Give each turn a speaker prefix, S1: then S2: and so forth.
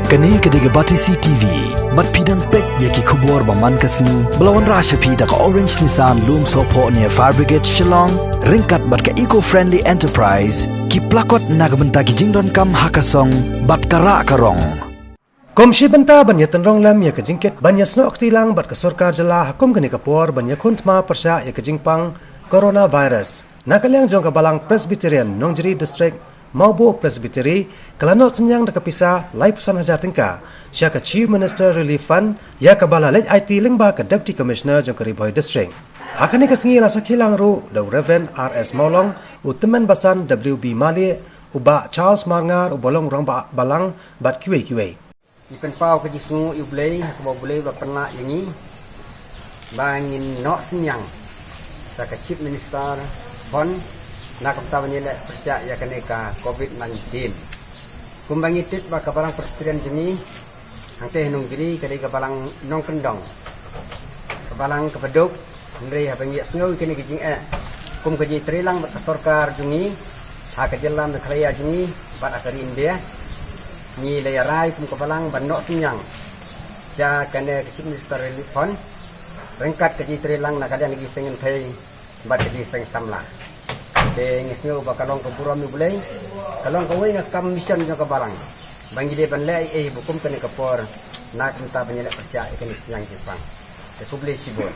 S1: Kani kediga bati CTV, mat pidang pek yaki kubur baman kasni, belawan rasha pida ka Orange Nissan Loom Sopo near Fire Brigade Shillong, ringkat bat ka eco-friendly enterprise, ki plakot nagbenta ki jingdon kam hakasong, bat kara karong.
S2: Komisi benta banyak tenrong lam ya kejingket banyak snok tilang bat ke sorkar jela hakum kini kapor banyak kuntma persya ya kejingpang coronavirus. Nakaliang jong kabalang Presbyterian Nongjeri District Maubo Presbytery kelanot senyang dekat pisah lai pusan hajar tingkah. Sya ke Chief Minister Relief Fund ya kabala lej IT lingba ke Deputy Commissioner jong Keriboy District. Hakani kesengi lasak hilang ru the Reverend R.S. Maulong utemen basan W.B. Mali uba Charles Marngar ubolong orang balang bat kiwe-kiwe.
S3: Ikan pau ke jisu iblei aku boleh berpernah ini bangin nok senyang tak Chief Minister Fund nak kita menyelek percaya ya keneka COVID-19 kumbangi tit ba kabarang presiden jeni angte nung jeri kali kabalang nong kendong kabalang kepeduk ndrei habangi sngo kini kijing kum keji trilang ba sorkar juni ha kejelam de khaya juni ba akari india ni leyarai kum kabalang ban nok senyang ja kane Chief Minister Relief Fund rengkat keji trilang nak kalian lagi sengin thai ba keji seng samla ngisnyo ba kalong ko buram ni bulay kalong ko way ngakam mission nyo kabarang bangi de ban lay bukum kani kapor na kinta banyala percaya ikani yang Jepang Republik Sibon.